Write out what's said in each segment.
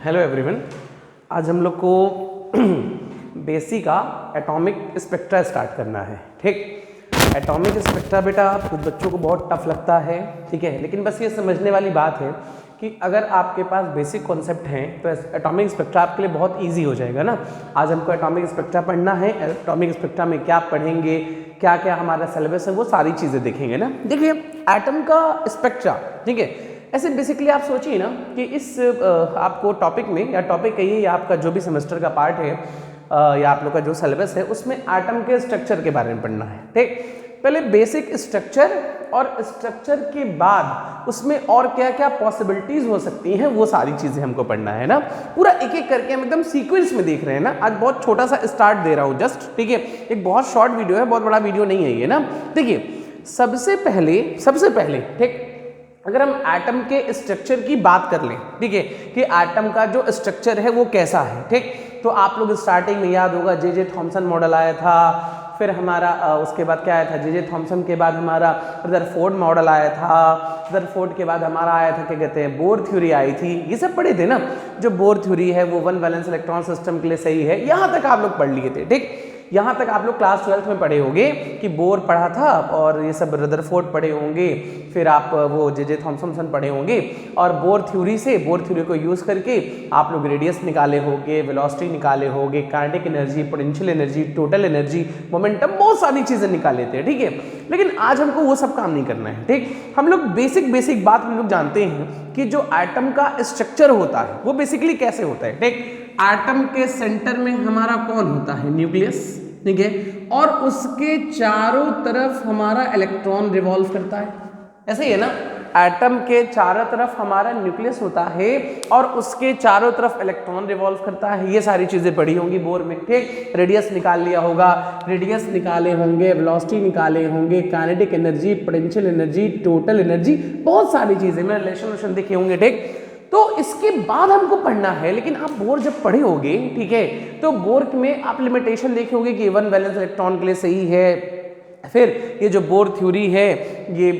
Hello everyone. आज हम लोग को बेसिक का एटॉमिक स्पेक्ट्रा स्टार्ट करना है। ठीक, एटॉमिक स्पेक्ट्रा बेटा कुछ बच्चों को बहुत टफ लगता है, ठीक है, लेकिन बस ये समझने वाली बात है कि अगर आपके पास बेसिक कॉन्सेप्ट हैं तो एटॉमिक स्पेक्ट्रा आपके लिए बहुत इजी हो जाएगा ना। आज हमको एटॉमिक स्पेक्ट्रा पढ़ना है। एटॉमिक स्पेक्ट्रा में क्या पढ़ेंगे, क्या क्या हमारा सिलेबस है, वो सारी चीज़ें देखेंगे ना। देखिए एटम का स्पेक्ट्रा, ठीक है, ऐसे बेसिकली आप सोचिए ना कि इस आपको टॉपिक में या टॉपिक कहिए या आपका जो भी सेमेस्टर का पार्ट है या आप लोग का जो सिलेबस है उसमें एटम के स्ट्रक्चर के बारे में पढ़ना है। ठीक, पहले बेसिक स्ट्रक्चर और स्ट्रक्चर के बाद उसमें और क्या क्या पॉसिबिलिटीज हो सकती हैं वो सारी चीज़ें हमको पढ़ना है ना। पूरा एक एक करके हम एकदम सीक्वेंस में देख रहे हैं ना। आज बहुत छोटा सा स्टार्ट दे रहा हूँ जस्ट, ठीक है, एक बहुत शॉर्ट वीडियो है, बहुत बड़ा वीडियो नहीं है ये ना। देखिए सबसे पहले ठीक, अगर हम एटम के स्ट्रक्चर की बात कर लें, ठीक है, कि एटम का जो स्ट्रक्चर है वो कैसा है, ठीक, तो आप लोग स्टार्टिंग में याद होगा जे थॉमसन मॉडल आया था, फिर हमारा उसके बाद क्या आया था, जे थॉमसन के बाद हमारा रदरफोर्ड मॉडल आया था, रदरफोर्ड के बाद हमारा आया था क्या कहते हैं, बोर थ्योरी आई थी। ये सब पढ़े थे ना। जो बोर थ्योरी है वो वन वैलेंस इलेक्ट्रॉन सिस्टम के लिए सही है, यहाँ तक आप लोग पढ़ लिए थे। ठीक, यहाँ तक आप लोग क्लास 12th में पढ़े होंगे कि बोर पढ़ा था और ये सब रदरफोर्ड पढ़े होंगे, फिर आप वो जे थॉमसन पढ़े होंगे और बोर थ्योरी को यूज़ करके आप लोग रेडियस निकाले होंगे, वेलोसिटी निकाले होंगे, kinetic energy, potential energy, total energy, momentum, बहुत सारी चीज़ें निकाले थे। ठीक है, लेकिन आज हमको वो सब काम नहीं करना है। ठीक, हम लोग बेसिक बात हम लोग जानते हैं कि जो एटम का स्ट्रक्चर होता है वो बेसिकली कैसे होता है। ठीक, एटम के सेंटर में हमारा कौन होता है, न्यूक्लियस, ठीक है, और उसके चारों तरफ हमारा इलेक्ट्रॉन रिवॉल्व करता है। ऐसे ही है ना, एटम के चारों तरफ हमारा न्यूक्लियस होता है और उसके चारों तरफ इलेक्ट्रॉन रिवॉल्व करता है। ये सारी चीजें पढ़ी होंगी बोर में। ठीक, रेडियस निकाल लिया होगा, रेडियस निकाले होंगे, वेलोसिटी निकाले होंगे, kinetic energy, potential energy, total energy, बहुत सारी चीजें में रिलेशन देखे होंगे। ठीक, तो इसके बाद हमको पढ़ना है, लेकिन आप बोर जब पढ़े होगे, ठीक है, तो बोर में आप लिमिटेशन देखे होंगे कि वन वैलेंस इलेक्ट्रॉन के लिए सही है। फिर ये जो बोर थ्योरी है ये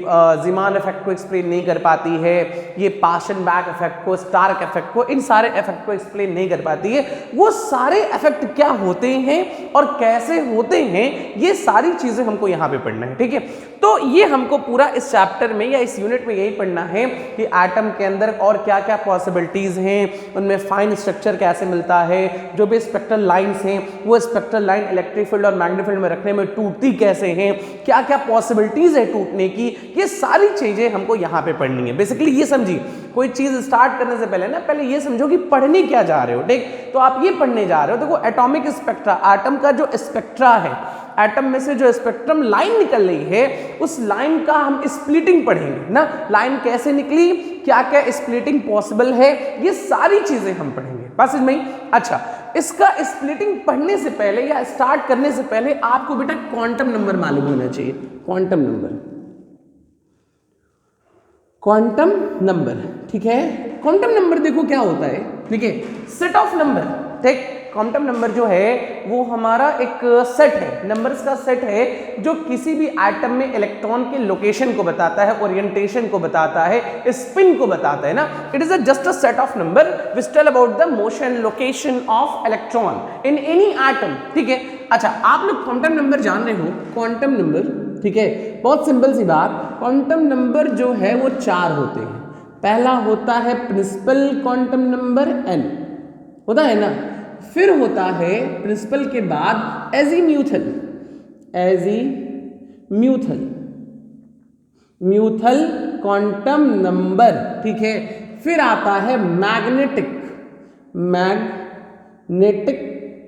ज़ीमान इफेक्ट को एक्सप्लेन नहीं कर पाती है, ये पाशन बैक इफेक्ट को, स्टार्क इफेक्ट को, इन सारे इफेक्ट को एक्सप्लेन नहीं कर पाती है। वो सारे इफेक्ट क्या होते हैं और कैसे होते हैं, ये सारी चीज़ें हमको यहाँ पे पढ़ना है। ठीक है, तो ये हमको पूरा इस चैप्टर में या इस यूनिट में यही पढ़ना है कि एटम के अंदर और क्या क्या पॉसिबिलिटीज़ हैं, उनमें फाइन स्ट्रक्चर कैसे मिलता है, जो भी स्पेक्ट्रल लाइन्स हैं वो स्पेक्ट्रल लाइन इलेक्ट्रिक फील्ड और मैग्नेटिक फील्ड में रखने में टूटती कैसे हैं, क्या क्या पॉसिबिलिटीज है टूटने की, ये सारी चीजें हमको यहाँ पे पढ़नी है। बेसिकली ये समझिए, कोई चीज स्टार्ट करने से पहले ना पहले ये समझो कि पढ़ने क्या जा रहे हो। ठीक, तो आप ये पढ़ने जा रहे हो, देखो एटॉमिक स्पेक्ट्रा, एटम का जो स्पेक्ट्रा है, एटम में से जो स्पेक्ट्रम लाइन निकल रही है उस लाइन का हम स्प्लिटिंग पढ़ेंगे ना। लाइन कैसे निकली, क्या क्या स्प्लिटिंग पॉसिबल है, ये सारी चीजें हम पढ़ेंगे। बस इसमें अच्छा, इसका स्प्लिटिंग पढ़ने से पहले या स्टार्ट करने से पहले आपको बेटा क्वांटम नंबर मालूम होना चाहिए। क्वांटम नंबर, ठीक है। क्वांटम नंबर देखो क्या होता है, ठीक है, सेट ऑफ नंबर। ठीक, क्वांटम नंबर जो है वो हमारा एक सेट है, नंबर्स का सेट है जो किसी भी एटम में इलेक्ट्रॉन के लोकेशन को बताता है, ओरिएंटेशन को बताता है, स्पिन को बताता है ना। It is just a set of number which tell about the motion location of electron in any atom. ठीक है, अच्छा आप लोग क्वांटम नंबर जान रहे हो, क्वांटम नंबर, ठीक है, बहुत सिंपल सी बात, क्वांटम नंबर जो है वो 4 होते हैं। पहला होता है प्रिंसिपल क्वांटम नंबर n, होता है ना, फिर होता है प्रिंसिपल के बाद एजीम्यूथल क्वांटम नंबर, ठीक है, फिर आता है मैग्नेटिक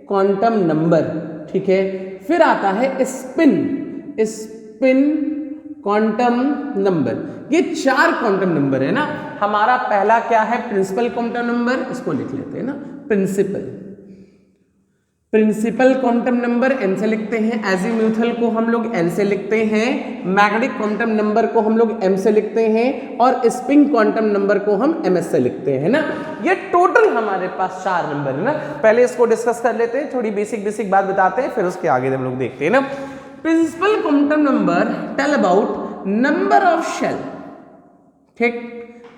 क्वांटम नंबर, ठीक है, फिर आता है स्पिन क्वांटम नंबर। ये 4 क्वांटम नंबर है ना। हमारा पहला क्या है, प्रिंसिपल क्वांटम नंबर, इसको लिख लेते हैं ना, प्रिंसिपल क्वांटम नंबर n से लिखते हैं, एजीम्यूथल को हम लोग n से लिखते हैं, मैग्नेटिक क्वांटम नंबर को हम लोग m से लिखते हैं और स्पिन क्वांटम नंबर को हम ms से लिखते हैं ना। ये टोटल हमारे पास 4 नंबर है ना। पहले इसको डिस्कस कर लेते हैं, थोड़ी बेसिक बात बताते हैं, फिर उसके आगे हम लोग देखते हैं ना। Principal quantum number tell about number of shell, ठीक।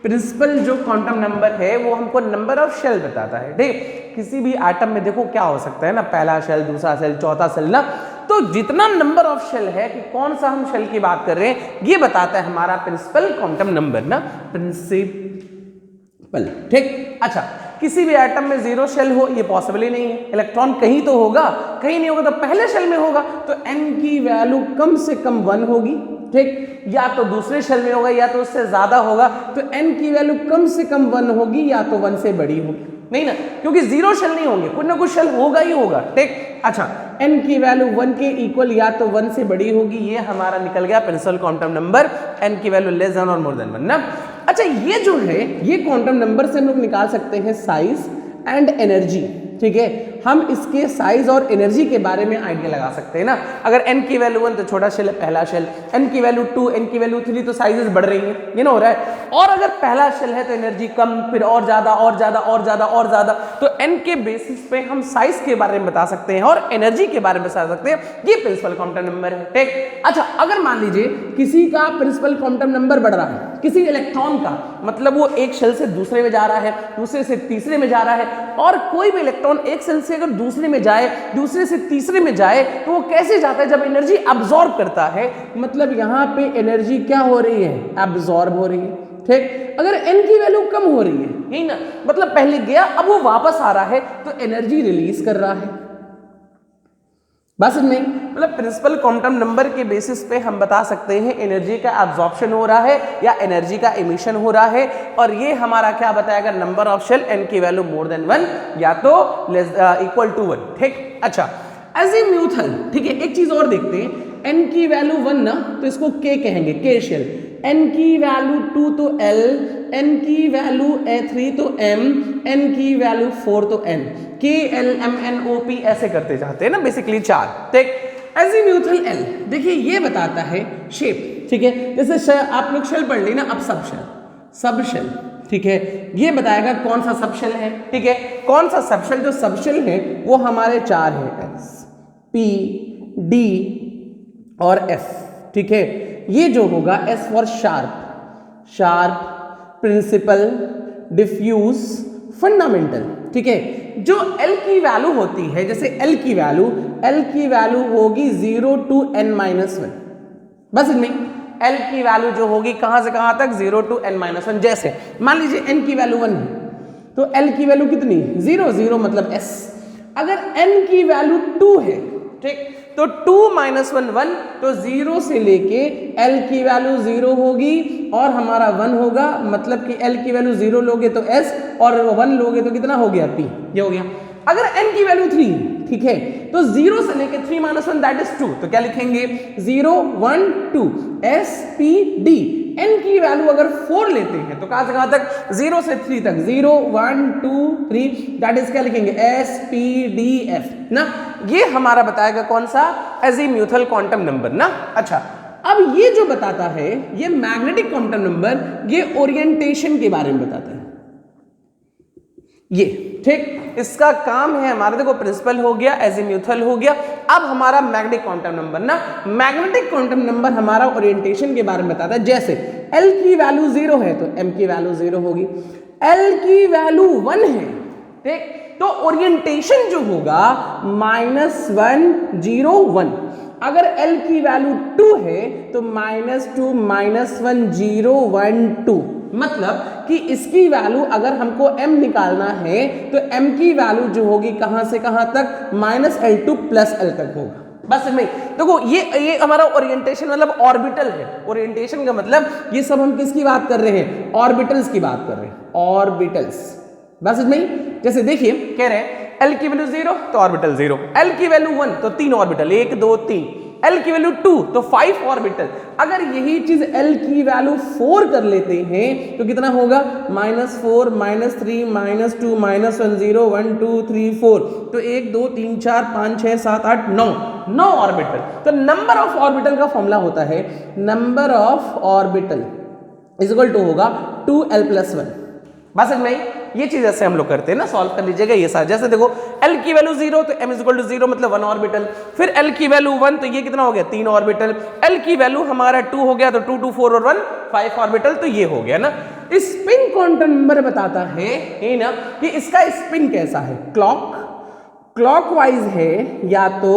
प्रिंसिपल जो क्वांटम नंबर है वो हमको नंबर ऑफ शेल बताता है, ठीक। किसी भी एटम में देखो क्या हो सकता है ना, पहला शेल, दूसरा शेल, चौथा शेल ना, तो जितना नंबर ऑफ शेल है कि कौन सा हम शेल की बात कर रहे हैं ये बताता है हमारा प्रिंसिपल क्वांटम नंबर ना, प्रिंसिपल, ठीक। अच्छा, किसी भी एटम में 0 शेल हो ये पॉसिबल ही नहीं है, इलेक्ट्रॉन कहीं तो होगा, कहीं नहीं होगा तो पहले शेल में होगा, तो n की वैल्यू कम से कम 1 होगी, ठीक। या तो दूसरे शेल में होगा या तो उससे ज्यादा होगा, तो n की वैल्यू कम से कम 1 होगी या तो 1 से बड़ी होगी, नहीं ना, क्योंकि 0 शेल नहीं होंगे, कुछ ना कुछ शेल होगा ही होगा, ठीक। अच्छा, n की वैल्यू 1 के इक्वल या तो 1 से बड़ी होगी, ये हमारा निकल गया प्रिंसिपल क्वांटम नंबर, n की वैल्यू लेस देन और मोर देन 1 ना। अच्छा, ये जो है ये क्वांटम नंबर से हम लोग निकाल सकते हैं साइज एंड एनर्जी, ठीक है। हम इसके साइज और एनर्जी के बारे में आइडिया लगा सकते हैं ना। अगर n की वैल्यू 1 तो छोटा शेल है, पहला शेल, n की वैल्यू 2, n की वैल्यू 3 तो साइजेस बढ़ रही हैं, ये ना हो रहा है। और अगर पहला शेल है तो एनर्जी कम, फिर और ज्यादा और ज्यादा और ज्यादा और ज्यादा, तो n के बेसिस पे हम साइज के बारे में बता सकते हैं और एनर्जी के बारे में बता सकते हैं, ये प्रिंसिपल क्वांटम नंबर है, ठीक। अच्छा, अगर मान लीजिए किसी का प्रिंसिपल क्वांटम नंबर बढ़ रहा है, किसी इलेक्ट्रॉन का, मतलब वो एक शेल से दूसरे में जा रहा है, दूसरे से तीसरे में जा रहा है, और कोई भी इलेक्ट्रॉन एक शेल से अगर दूसरे में जाए, दूसरे से तीसरे में जाए, तो वो कैसे जाता है, जब एनर्जी अब्सॉर्ब करता है, मतलब यहां पे एनर्जी क्या हो रही है, अब्सॉर्ब हो रही है, ठीक। अगर n की वैल्यू कम हो रही है, यही ना, मतलब पहले गया अब वो वापस आ रहा है, तो एनर्जी रिलीज कर रहा है, बस नहीं, मतलब प्रिंसिपल क्वांटम नंबर के बेसिस पे हम बता सकते हैं एनर्जी का एब्जॉर्प्शन हो रहा है या एनर्जी का इमिशन हो रहा है, और ये हमारा क्या बताएगा, नंबर ऑफ शेल n की वैल्यू मोर देन 1 या तो लेस इक्वल टू 1, ठीक। अच्छा, एजीम्यूथल, ठीक है। एक चीज और देखते हैं, n की वैल्यू 1 ना, तो इसको k कहेंगे, k शेल, n की वैल्यू 2 तो l, n की वैल्यू 3 तो m, n की वैल्यू 4 तो n, k l m n o p ऐसे करते जाते हैं ना, बेसिकली 4, ठीक। एजीम्यूथल l, देखिए ये बताता है शेप, ठीक है। जैसे आप लोग शेल पढ़ ली ना, अब सब शेल, ठीक है, ये बताएगा कौन सा सब शेल है, ठीक है। कौन सा सब शेल, जो सब शेल है वो हमारे 4 है, s p d और f, ठीक है। ये जो होगा S for sharp, principal, diffuse, fundamental, ठीक है। जो L की वैल्यू होती है, जैसे L की वैल्यू होगी 0 to n-1, बस इनमें L की वैल्यू जो होगी कहां से कहां तक, 0 to n-1। जैसे मान लीजिए n की वैल्यू 1 है, तो L की वैल्यू कितनी, 0, 0 मतलब S। अगर n की वैल्यू 2 है, ठीक, तो 2 - 1 1, तो 0 से लेके L की वैल्यू 0 होगी और हमारा 1 होगा, मतलब कि L की वैल्यू 0 लोगे तो S और 1 लोगे तो कितना हो गया, P, ये हो गया। अगर n की वैल्यू 3, ठीक है, तो 0 से लेके 3 - 1 दैट इज 2, तो क्या लिखेंगे, 0 1 2 S P D। n की वैल्यू अगर 4 लेते हैं तो कहां से कहां तक, 0 से 3 तक, 0 1 2 3, दैट इज क्या लिखेंगे, S P D F ना। ये हमारा बताएगा कौन सा, एजीम्यूथल क्वांटम नंबर ना। अच्छा, अब ये जो बताता है, ये मैग्नेटिक क्वांटम नंबर, ये ओरिएंटेशन के बारे में बताता है, ये, ठीक। इसका काम है हमारा, देखो प्रिंसिपल हो गया, एजीम्यूथल हो गया, अब हमारा मैग्नेटिक क्वांटम नंबर ना। मैग्नेटिक क्वांटम नंबर हमारा ओरिएंटेशन के बारे में बताता है। जैसे L की वैल्यू 0 है तो M की वैल्यू 0 होगी, L की वैल्यू 1 है, ठीक, तो ओरिएंटेशन जो होगा -1 0 1। अगर L की वैल्यू 2 है तो -2 -1 0 1 2, मतलब कि इसकी वैल्यू अगर हमको m निकालना है तो m की वैल्यू जो होगी कहां से कहां तक, -L2 + L तक होगा, बस नहीं। देखो ये हमारा ओरिएंटेशन मतलब ऑर्बिटल है। ओरिएंटेशन का मतलब ये सब हम किसकी बात कर रहे हैं, ऑर्बिटल्स की बात कर रहे हैं, ऑर्बिटल्स, बस नहीं। जैसे देखिए कह रहे हैं L की वैल्यू 0 तो ऑर्बिटल 0, L की वैल्यू 1 तो 3 ऑर्बिटल, 1 2 3, L की वैल्यू 2 तो 5 ऑर्बिटल। अगर यही चीज L की वैल्यू 4 कर लेते हैं तो कितना होगा, -4 -3 -2 -1 0 1 2 3 4, तो 1 2 3 4 5 6 7 8 9 ऑर्बिटल। तो नंबर ऑफ ऑर्बिटल का फॉर्मूला होता है, number of orbital is equal to होगा 2L + 1, बस नहीं, ये चीज ऐसे हम लोग करते हैं ना, सॉल्व कर लीजिएगा ये सारा। जैसे देखो L की वैल्यू 0 तो m इक्वल टू 0 मतलब 1 ऑर्बिटल, फिर L की वैल्यू 1 तो ये कितना हो गया 3 ऑर्बिटल, L की वैल्यू हमारा 2 हो गया तो 2 2 4 और 1 5 ऑर्बिटल, तो ये हो गया ना। स्पिन क्वांटम नंबर बताता है ना कि इसका स्पिन कैसा है, क्लॉकवाइज है या तो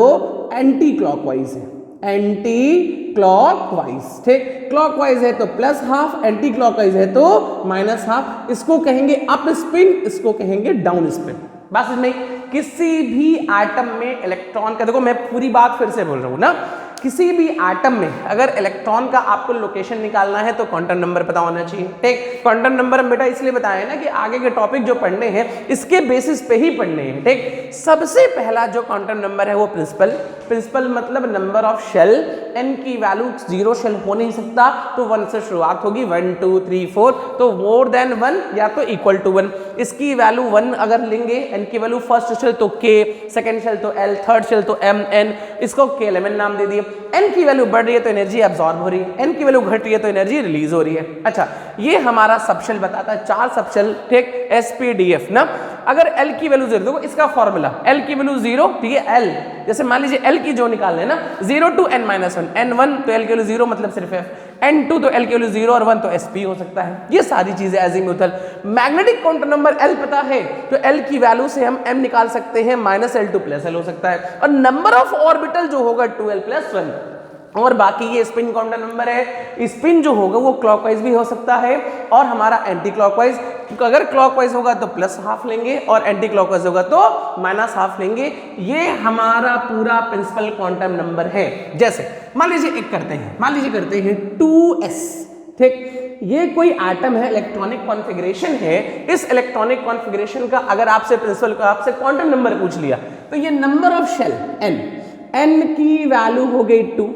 एंटी क्लॉकवाइज है, एंटी क्लॉकवाइज, ठीक, क्लॉकवाइज है तो प्लस हाफ, एंटी क्लॉकवाइज है तो माइनस हाफ। इसको कहेंगे अप स्पिन, इसको कहेंगे डाउन स्पिन। बस नहीं, किसी भी एटम में इलेक्ट्रॉन का, देखो मैं पूरी बात फिर से बोल रहा हूं ना, किसी भी एटम में अगर इलेक्ट्रॉन का आपको लोकेशन निकालना है तो क्वांटम नंबर पता होना चाहिए, ठीक। क्वांटम नंबर बेटा इसलिए बताया ना कि आगे के टॉपिक जो पढ़ने हैं इसके बेसिस पे ही पढ़ने हैं, ठीक। सबसे पहला जो क्वांटम नंबर है वो प्रिंसिपल मतलब नंबर ऑफ शेल, n की वैल्यू 0 शेल हो नहीं सकता तो 1 से शुरुआत होगी, 1 2 3 4, तो मोर देन 1 या तो इक्वल टू 1। इसकी वैल्यू 1 अगर लेंगे, n की वैल्यू फर्स्ट शेल तो k, सेकंड शेल तो l, थर्ड शेल तो m n, इसको k11 नाम दे दिए। n की वैल्यू बढ़ रही है तो एनर्जी एब्जॉर्ब हो रही है, n की वैल्यू घट रही है तो एनर्जी रिलीज हो रही है। अच्छा, ये हमारा सबशेल बताता है, 4 सबशेल, ठीक, SPDF ना। अगर L की वैल्यू 0, देखो इसका फॉर्मूला L की वैल्यू 0, ठीक है, L जैसे मान लीजिए L की जो निकालने ना 0 to n-1, n1 तो L की वैल्यू 0 मतलब सिर्फ F, n2 तो L की वैल्यू 0 और 1 तो SP हो सकता है। ये सारी चीजें azimuthal. Magnetic quantum number L पता है तो L की वैल्यू से हम M निकाल सकते हैं, -L2 +L हो सकता है, और नंबर ऑफ ऑर्बिटल जो होगा 2L + 1, और बाकी ये स्पिन क्वांटम नंबर है, स्पिन जो होगा वो क्लॉकवाइज भी हो सकता है और हमारा एंटी क्लॉकवाइज। अगर क्लॉकवाइज होगा तो प्लस हाफ लेंगे और एंटी क्लॉकवाइज होगा तो माइनस हाफ लेंगे। ये हमारा पूरा प्रिंसिपल क्वांटम नंबर है। जैसे मान लीजिए एक करते हैं 2s, ठीक, ये कोई एटम है, इलेक्ट्रॉनिक कॉन्फ़िगरेशन है। इस इलेक्ट्रॉनिक कॉन्फ़िगरेशन का अगर आपसे प्रिंसिपल का आपसे क्वांटम नंबर पूछ लिया तो ये नंबर ऑफ शेल n की वैल्यू हो गई 2,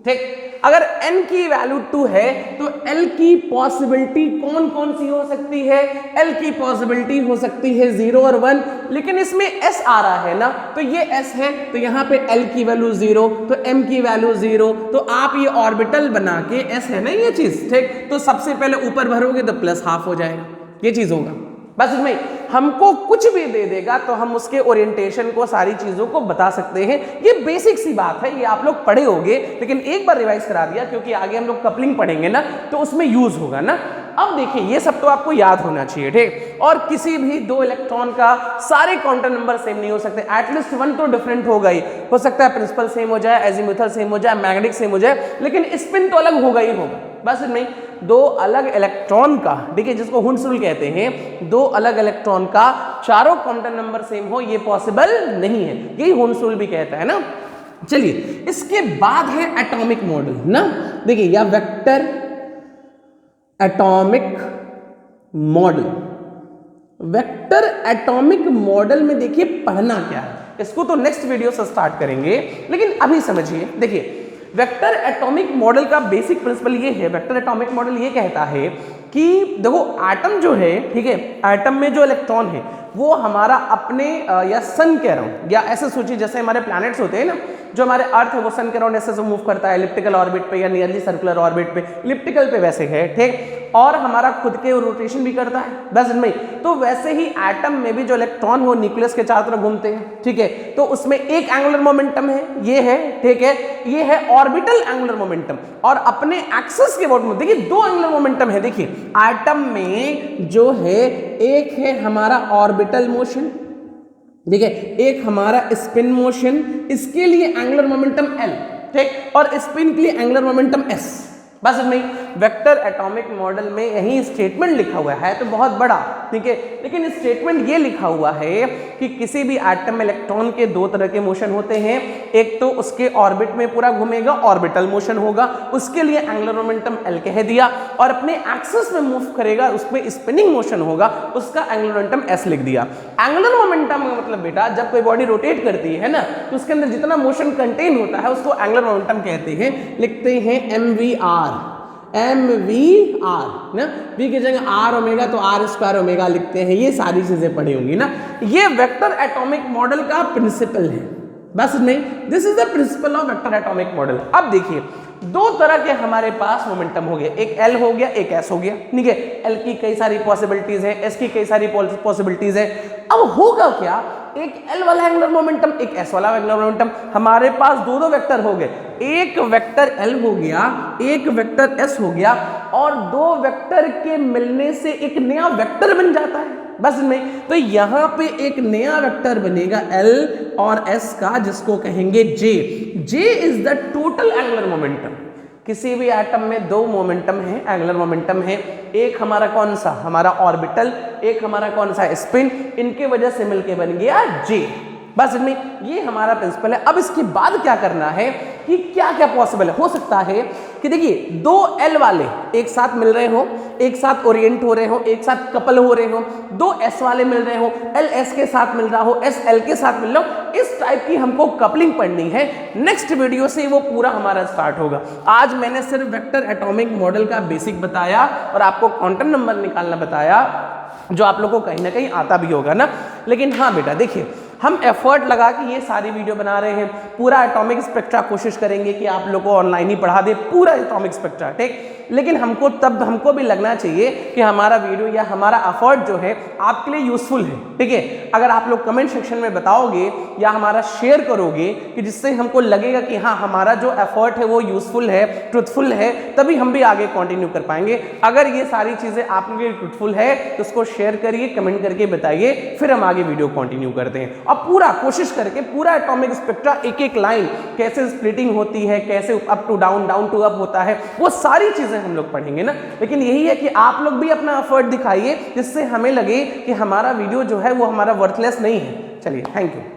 ठीक। अगर n की वैल्यू 2 है तो L की पॉसिबिलिटी कौन कौन सी हो सकती है, L की पॉसिबिलिटी हो सकती है 0 और 1, लेकिन इसमें S आ रहा है ना, तो ये S है तो यहाँ पे L की वैल्यू 0 तो M की वैल्यू 0, तो आप ये ऑर्बिटल बना के, S है ना ये चीज, ठीक, तो सबसे पहले ऊपर भरोगे तो प्लस हाफ हो जाएगा, ये चीज होगा। बस इसमें हमको कुछ भी दे देगा तो हम उसके ओरिएंटेशन को, सारी चीजों को बता सकते हैं। ये बेसिक सी बात है, ये आप लोग पढ़े होंगे, लेकिन एक बार रिवाइज करा दिया क्योंकि आगे हम लोग कपलिंग पढ़ेंगे ना तो उसमें यूज होगा ना। अब देखिए ये सब तो आपको याद होना चाहिए, ठीक। और किसी भी 2 इलेक्ट्रॉन का सारे क्वांटम नंबर सेम नहीं हो सकते, एटलीस्ट 1 तो डिफरेंट होगा ही, हो सकता है प्रिंसिपल सेम हो जाए, एजीमुथल सेम हो जाए, मैग्नेटिक सेम हो जाए, लेकिन स्पिन तो अलग होगा ही होगा। बस नहीं, 2 अलग इलेक्ट्रॉन का, देखिए जिसको हुंड्स रूल कहते हैं, 2 अलग इलेक्ट्रॉन का चारों क्वांटम नंबर सेम हो ये पॉसिबल नहीं है, यही हुंड्स रूल भी कहता है ना। चलिए इसके बाद है एटॉमिक मॉडल ना, देखिए या vector atomic model. Vector atomic model में देखिए पढ़ना क्या है, इसको तो नेक्स्ट वीडियो से स्टार्ट करेंगे, लेकिन अभी समझिए। देखिए वेक्टर एटॉमिक मॉडल का बेसिक प्रिंसिपल ये है, वेक्टर एटॉमिक मॉडल ये कहता है कि देखो एटम जो है, ठीक है, एटम में जो इलेक्ट्रॉन है वो हमारा अपने या सन कह रहा हूं, या ऐसे सोचिए जैसे हमारे प्लैनेट्स होते हैं ना, जो हमारे अर्थ है वो सन के अराउंड ऐसे मूव करता है इलिप्टिकल ऑर्बिट पे या नियरली सर्कुलर ऑर्बिट पे, इलिप्टिकल पे वैसे है, ठीक, और हमारा खुद के रोटेशन भी करता है, बस इनमें। तो वैसे ही एटम में भी जो इलेक्ट्रॉन वो न्यूक्लियस के चारों तरफ घूमते हैं, ठीक है, तो उसमें एक एंगुलर मोमेंटम है, ये है, ठीक है, ये है ऑर्बिटल एंगुलर मोमेंटम, और अपने एक्सिस के अबाउट में देखिए 2 एंगुलर मोमेंटम है। देखिए एटम में जो है एक है हमारा ऑर्बिटल मोशन, ठीक है, एक हमारा स्पिन मोशन, इसके लिए एंगुलर मोमेंटम L, ठीक, और स्पिन के लिए एंगुलर मोमेंटम S। बस नहीं, वेक्टर एटॉमिक मॉडल में यही स्टेटमेंट लिखा हुआ है तो बहुत बड़ा, ठीक है, लेकिन स्टेटमेंट ये लिखा हुआ है कि किसी भी एटम में इलेक्ट्रॉन के 2 तरह के मोशन होते हैं, एक तो उसके ऑर्बिट में पूरा घूमेगा, ऑर्बिटल मोशन होगा, उसके लिए एंगुलर मोमेंटम L कह दिया, और अपने एक्सिस में मूव करेगा उसमें स्पिनिंग मोशन होगा, उसका एंगुलर मोमेंटम S लिख दिया। एंगुलर मोमेंटम का मतलब बेटा जब कोई बॉडी रोटेट करती है ना तो उसके अंदर जितना मोशन कंटेन होता है उसको एंगुलर मोमेंटम कहते हैं, लिखते हैं MVR ना, V की जगह R ओमेगा तो R² ओमेगा लिखते हैं, ये सारी चीजें पढ़ी होंगी ना। ये वेक्टर एटॉमिक मॉडल का प्रिंसिपल है, बस नहीं, this is the principle of vector atomic model. अब देखिए दो तरह के हमारे पास मोमेंटम हो गए, एक एल हो गया एक एस हो गया, ठीक है। एल की कई सारी पॉसिबिलिटीज है, एस की कई सारी पॉसिबिलिटीज है। अब होगा क्या, एक एल वाला एंगुलर मोमेंटम एक एस वाला एंगुलर मोमेंटम, हमारे पास दो दो वेक्टर हो गए, एक वेक्टर एल हो गया एक वेक्टर एस हो गया, और दो वेक्टर के मिलने से एक नया वेक्टर बन जाता है बस में। तो यहां पे एक नया वेक्टर बनेगा एल और एस का, जिसको कहेंगे J. J is the total angular momentum. किसी भी एटम में दो मोमेंटम है, एंगुलर मोमेंटम है, एक हमारा कौन सा, हमारा ऑर्बिटल, एक हमारा कौन सा, स्पिन, इनके वजह से मिलके बन गया जे। बस इनमें ये हमारा प्रिंसिपल है। अब इसके बाद क्या करना है कि क्या क्या पॉसिबल है, हो सकता है कि देखिए दो एल वाले एक साथ मिल रहे हो, एक साथ ओरिएंट हो रहे हो, एक साथ कपल हो रहे हो, दो एस वाले मिल रहे हो, एल एस के साथ मिल रहा हो, एस एल के साथ मिल रहा हो, इस टाइप की हमको कपलिंग पढ़नी है। नेक्स्ट वीडियो से वो पूरा हमारा स्टार्ट होगा। आज मैंने सिर्फ वेक्टर एटॉमिक मॉडल का बेसिक बताया और आपको क्वांटम नंबर निकालना बताया, जो आप लोगों को कहीं ना कहीं आता भी होगा ना। लेकिन हाँ बेटा देखिए, हम एफर्ट लगा के ये सारी वीडियो बना रहे हैं, पूरा एटॉमिक स्पेक्ट्रा कोशिश करेंगे कि आप लोगों को ऑनलाइन ही पढ़ा दे पूरा एटॉमिक स्पेक्ट्रा, ठीक। लेकिन हमको भी लगना चाहिए कि हमारा वीडियो या हमारा एफर्ट जो है आपके लिए यूजफुल है, ठीक है। अगर आप लोग कमेंट सेक्शन में बताओगे या हमारा शेयर करोगे कि जिससे हमको लगेगा कि हाँ हमारा जो एफर्ट है वो यूजफुल है, ट्रुथफुल है, तभी हम भी आगे कंटिन्यू कर पाएंगे। अगर ये सारी चीजें आपके लिए ट्रुथफुल है तो उसको शेयर करिए, कमेंट करके बताइए, फिर हम आगे वीडियो कंटिन्यू करते हैं। और पूरा कोशिश करके पूरा एटॉमिक स्पेक्ट्रा एक एक लाइन कैसे स्प्लिटिंग होती है, कैसे up to down, down to up होता है, वो सारी चीजें हम लोग पढ़ेंगे ना। लेकिन यही है कि आप लोग भी अपना एफर्ट दिखाइए, जिससे हमें लगे कि हमारा वीडियो जो है वो हमारा वर्थलेस नहीं है। चलिए, थैंक यू।